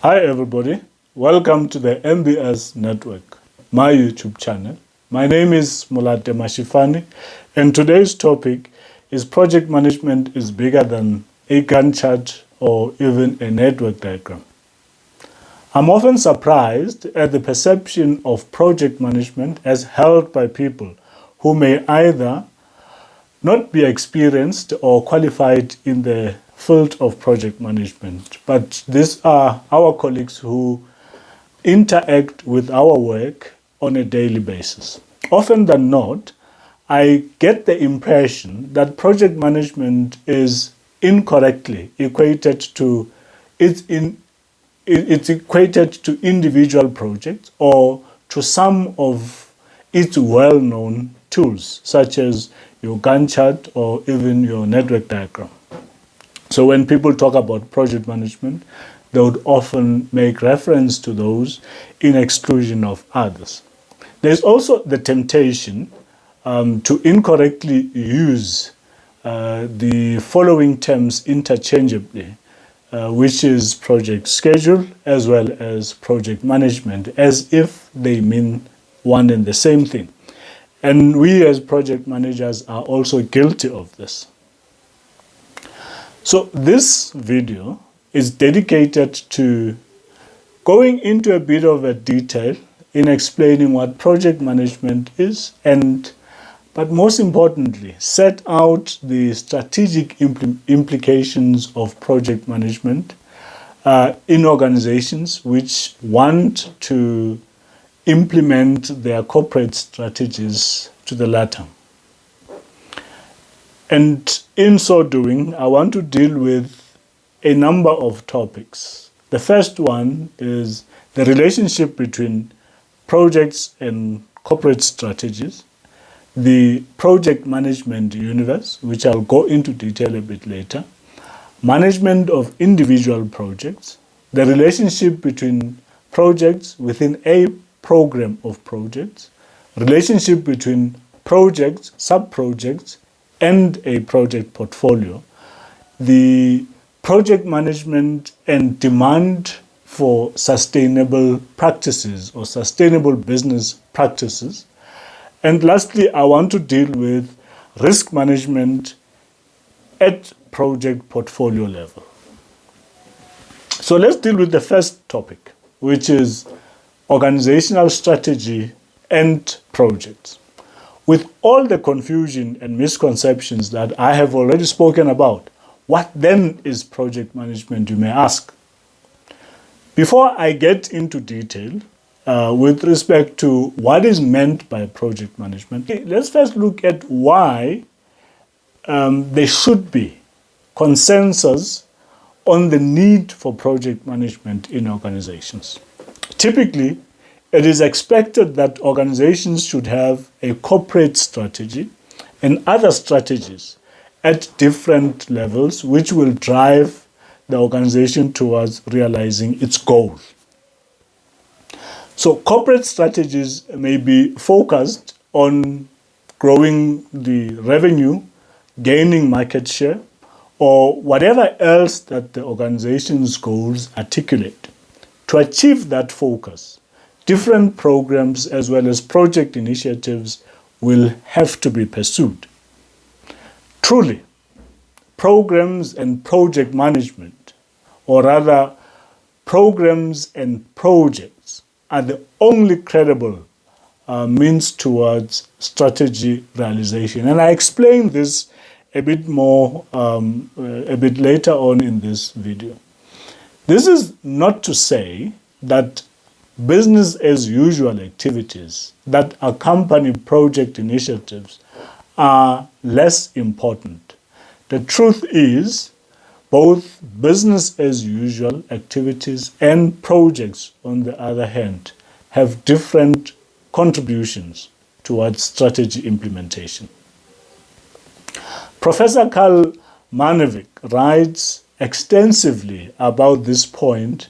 Hi everybody, welcome to the MBS Network, my YouTube channel. My name is Mulate Mashifani and today's topic is project management is bigger than a Gantt chart or even a network diagram. I'm often surprised at the perception of project management as held by people who may either not be experienced or qualified in the field of project management, but these are our colleagues who interact with our work on a daily basis. Often than not, I get the impression that project management is incorrectly equated to it's equated to individual projects or to some of its well-known tools, such as your Gantt chart or even your network diagram. So when people talk about project management, they would often make reference to those in exclusion of others. There's also the temptation to incorrectly use the following terms interchangeably, which is project schedule as well as project management, as if they mean one and the same thing. And we as project managers are also guilty of this. So this video is dedicated to going into a bit of a detail in explaining what project management is but most importantly, set out the strategic implications of project management in organizations which want to implement their corporate strategies to the latter. And in so doing, I want to deal with a number of topics. The first one is the relationship between projects and corporate strategies, the project management universe, which I'll go into detail a bit later, management of individual projects, the relationship between projects within a program of projects, relationship between projects, sub-projects, and a project portfolio, the project management and demand for sustainable practices or sustainable business practices. And lastly, I want to deal with risk management at project portfolio level. So let's deal with the first topic, which is organizational strategy and projects. With all the confusion and misconceptions that I have already spoken about, what then is project management, you may ask? Before I get into detail with respect to what is meant by project management, let's first look at why there should be consensus on the need for project management in organizations. Typically, it is expected that organizations should have a corporate strategy and other strategies at different levels which will drive the organization towards realizing its goals. So corporate strategies may be focused on growing the revenue, gaining market share, or whatever else that the organization's goals articulate. To achieve that focus, different programs as well as project initiatives will have to be pursued. Truly, programs and project management, or rather programs and projects, are the only credible means towards strategy realization. And I explain this a bit more a bit later on in this video. This is not to say that business as usual activities that accompany project initiatives are less important. The truth is, both business as usual activities and projects, on the other hand, have different contributions towards strategy implementation. Professor Karl Manevik writes extensively about this point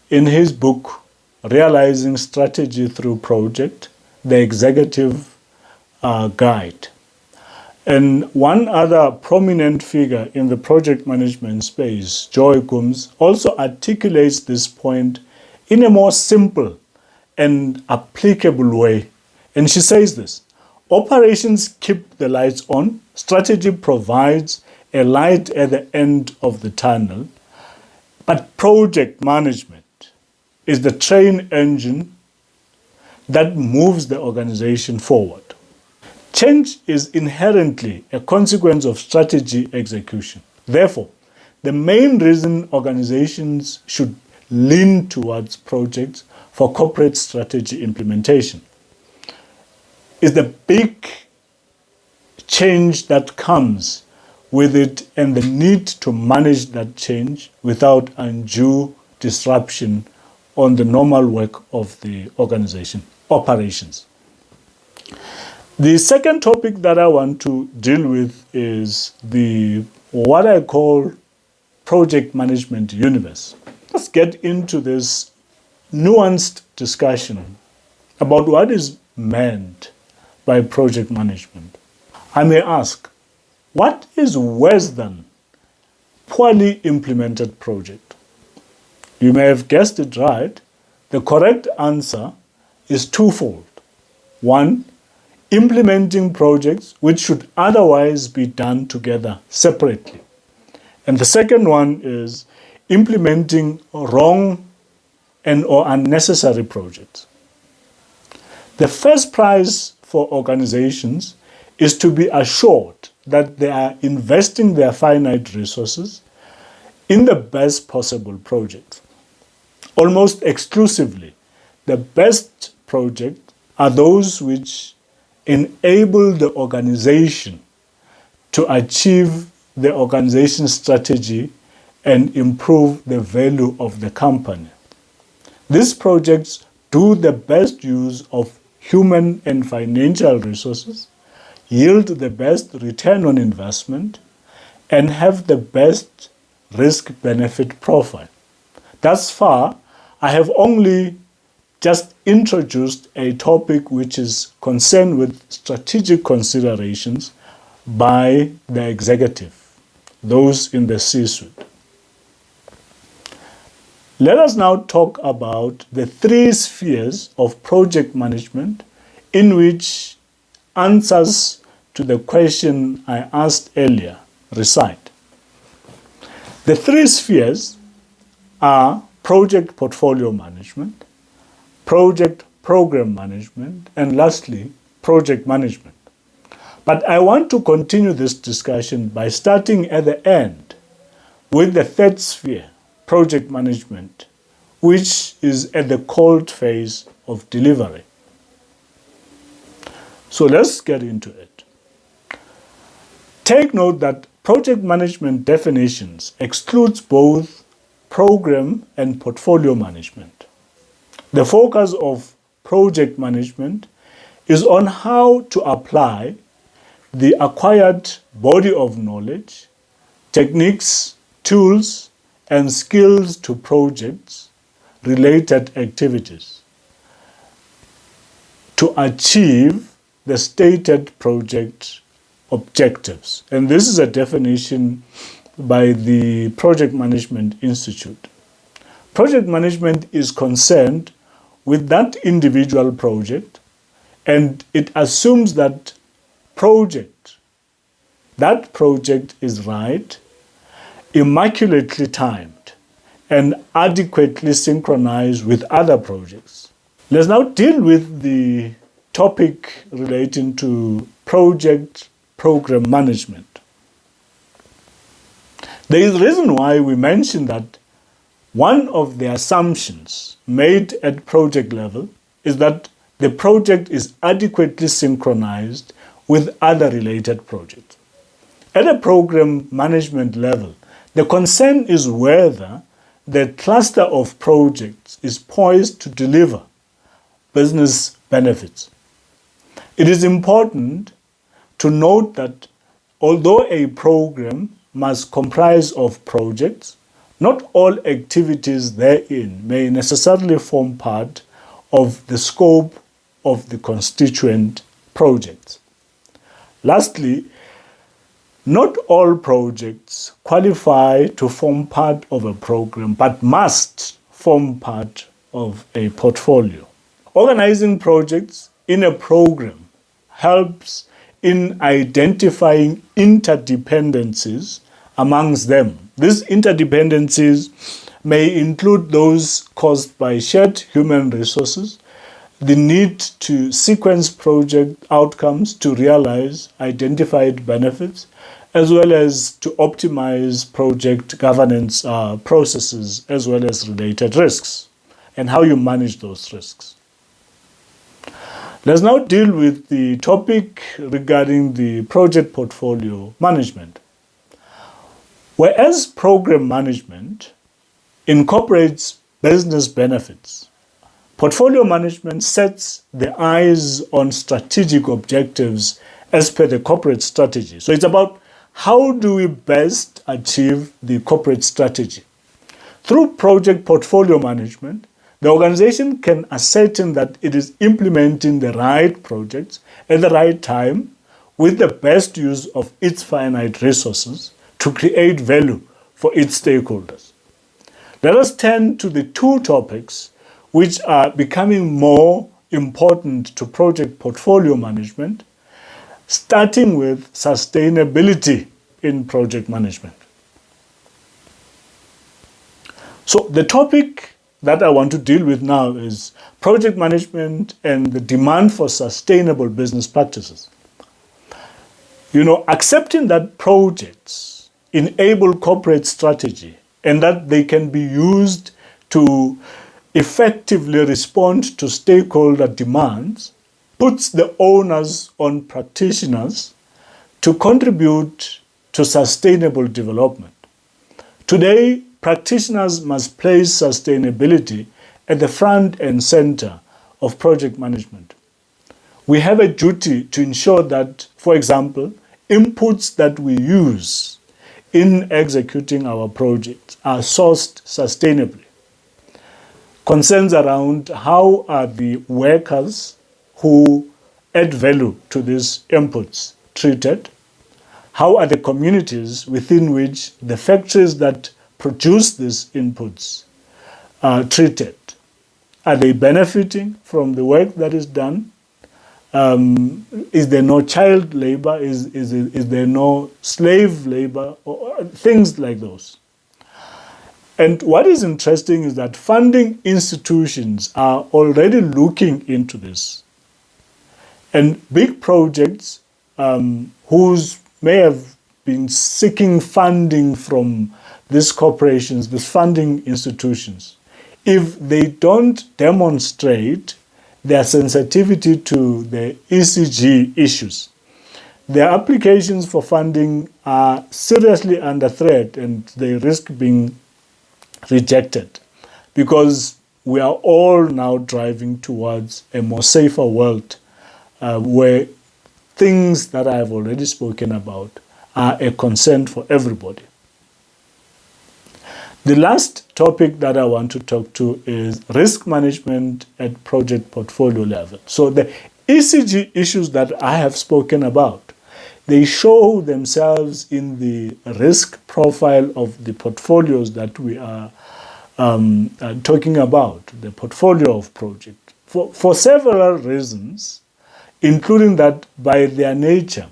in his book, Realizing Strategy Through Project, the Executive Guide. And one other prominent figure in the project management space, Joy Coombs, also articulates this point in a more simple and applicable way. And she says this: operations keep the lights on, strategy provides a light at the end of the tunnel, but project management is the train engine that moves the organization forward. Change is inherently a consequence of strategy execution. Therefore, the main reason organizations should lean towards projects for corporate strategy implementation is the big change that comes with it and the need to manage that change without undue disruption on the normal work of the organization, operations. The second topic that I want to deal with is what I call project management universe. Let's get into this nuanced discussion about what is meant by project management. I may ask, what is worse than poorly implemented project? You may have guessed it right. The correct answer is twofold. One, implementing projects which should otherwise be done together separately. And the second one is implementing wrong and or unnecessary projects. The first prize for organizations is to be assured that they are investing their finite resources in the best possible projects. Almost exclusively, the best projects are those which enable the organization to achieve the organization's strategy and improve the value of the company. These projects do the best use of human and financial resources, yield the best return on investment, and have the best risk-benefit profile. Thus far, I have only just introduced a topic which is concerned with strategic considerations by the executive, those in the C-suite. Let us now talk about the three spheres of project management in which answers to the question I asked earlier reside. The three spheres are project portfolio management, project program management, and lastly, project management. But I want to continue this discussion by starting at the end with the third sphere, project management, which is at the cold phase of delivery. So let's get into it. Take note that project management definitions excludes both program and portfolio management. The focus of project management is on how to apply the acquired body of knowledge, techniques, tools, and skills to projects-related activities to achieve the stated project objectives. And this is a definition by the Project Management Institute. Project management is concerned with that individual project, and it assumes that project is right, immaculately timed, and adequately synchronized with other projects. Let's now deal with the topic relating to project program management. There is a reason why we mention that one of the assumptions made at project level is that the project is adequately synchronized with other related projects. At a program management level, the concern is whether the cluster of projects is poised to deliver business benefits. It is important to note that although a program must comprise of projects, not all activities therein may necessarily form part of the scope of the constituent projects. Lastly, Not all projects qualify to form part of a program, but must form part of a portfolio. Organizing projects in a program helps in identifying interdependencies amongst them. These interdependencies may include those caused by shared human resources, the need to sequence project outcomes to realize identified benefits, as well as to optimize project governance processes, as well as related risks, and how you manage those risks. Let's now deal with the topic regarding the project portfolio management. Whereas program management incorporates business benefits, portfolio management sets the eyes on strategic objectives as per the corporate strategy. So it's about how do we best achieve the corporate strategy. Through project portfolio management, the organization can ascertain that it is implementing the right projects at the right time with the best use of its finite resources to create value for its stakeholders. Let us turn to the two topics which are becoming more important to project portfolio management, starting with sustainability in project management. So the topic that I want to deal with now is project management and the demand for sustainable business practices. Accepting that projects enable corporate strategy and that they can be used to effectively respond to stakeholder demands puts the onus on practitioners to contribute to sustainable development. Today, practitioners must place sustainability at the front and center of project management. We have a duty to ensure that, for example, inputs that we use in executing our projects are sourced sustainably. Concerns around how are the workers who add value to these inputs treated? How are the communities within which the factories that produce these inputs are treated? Are they benefiting from the work that is done? Is there no child labor? Is there no slave labor? Or things like those. And what is interesting is that funding institutions are already looking into this. And big projects whose may have been seeking funding from these corporations, these funding institutions, if they don't demonstrate their sensitivity to the ESG issues, their applications for funding are seriously under threat and they risk being rejected, because we are all now driving towards a more safer world where things that I have already spoken about are a concern for everybody. The last topic that I want to talk to is risk management at project portfolio level. So the ESG issues that I have spoken about, they show themselves in the risk profile of the portfolios that we are talking about, the portfolio of project, for several reasons, including that by their nature,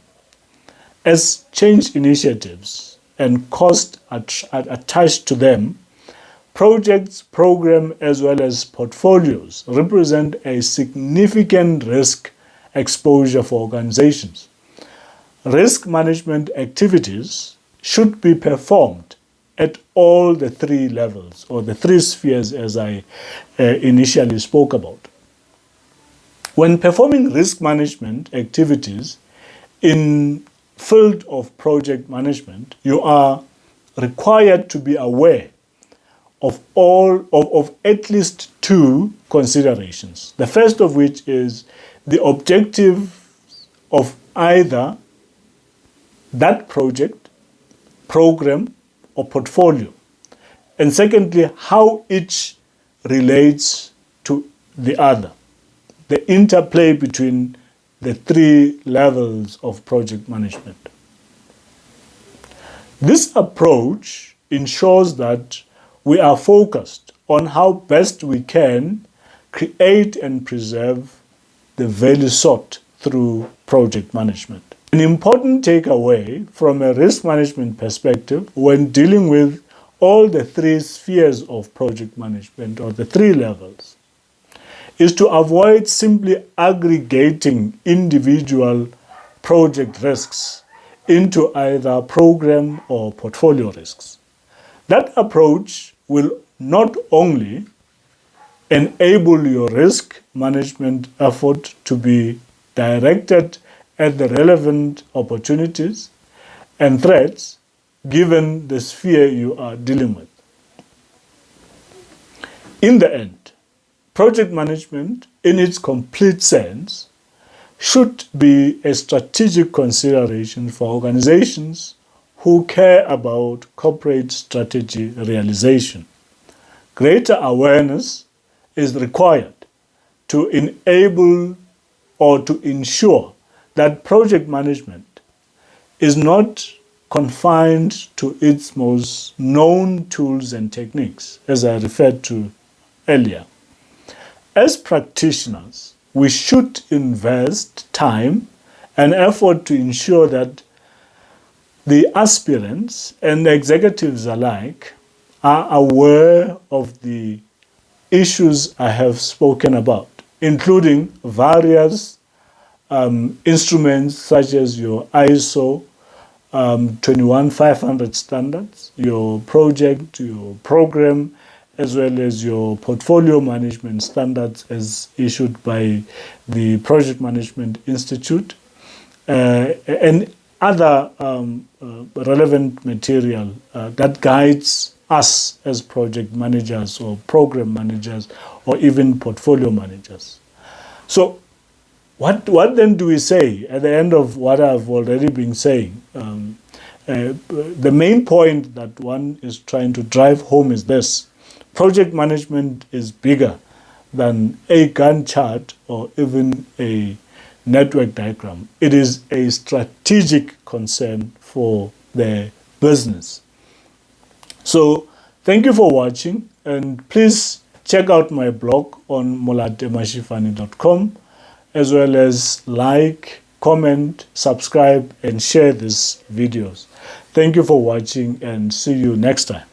as change initiatives and cost attached to them, projects, program, as well as portfolios represent a significant risk exposure for organizations. Risk management activities should be performed at all the three levels, or the three spheres as I initially spoke about. When performing risk management activities in field of project management, you are required to be aware of at least two considerations. The first of which is the objective of either that project, program, or portfolio. And secondly, how each relates to the other. The interplay between the three levels of project management. This approach ensures that we are focused on how best we can create and preserve the value sought through project management. An important takeaway from a risk management perspective when dealing with all the three spheres of project management, or the three levels, is to avoid simply aggregating individual project risks into either program or portfolio risks. That approach will not only enable your risk management effort to be directed at the relevant opportunities and threats given the sphere you are dealing with. In the end, project management, in its complete sense, should be a strategic consideration for organizations who care about corporate strategy realization. Greater awareness is required to enable or to ensure that project management is not confined to its most known tools and techniques, as I referred to earlier. As practitioners, we should invest time and effort to ensure that the aspirants and the executives alike are aware of the issues I have spoken about, including various instruments such as your ISO 21500 standards, your project, your program, as well as your portfolio management standards as issued by the Project Management Institute, and other relevant material that guides us as project managers or program managers or even portfolio managers. So what then do we say at the end of what I've already been saying? The main point that one is trying to drive home is this: project management is bigger than a Gantt chart or even a network diagram. It is a strategic concern for the business. So thank you for watching, and please check out my blog on molatemashifane.com, as well as like, comment, subscribe, and share these videos. Thank you for watching, and see you next time.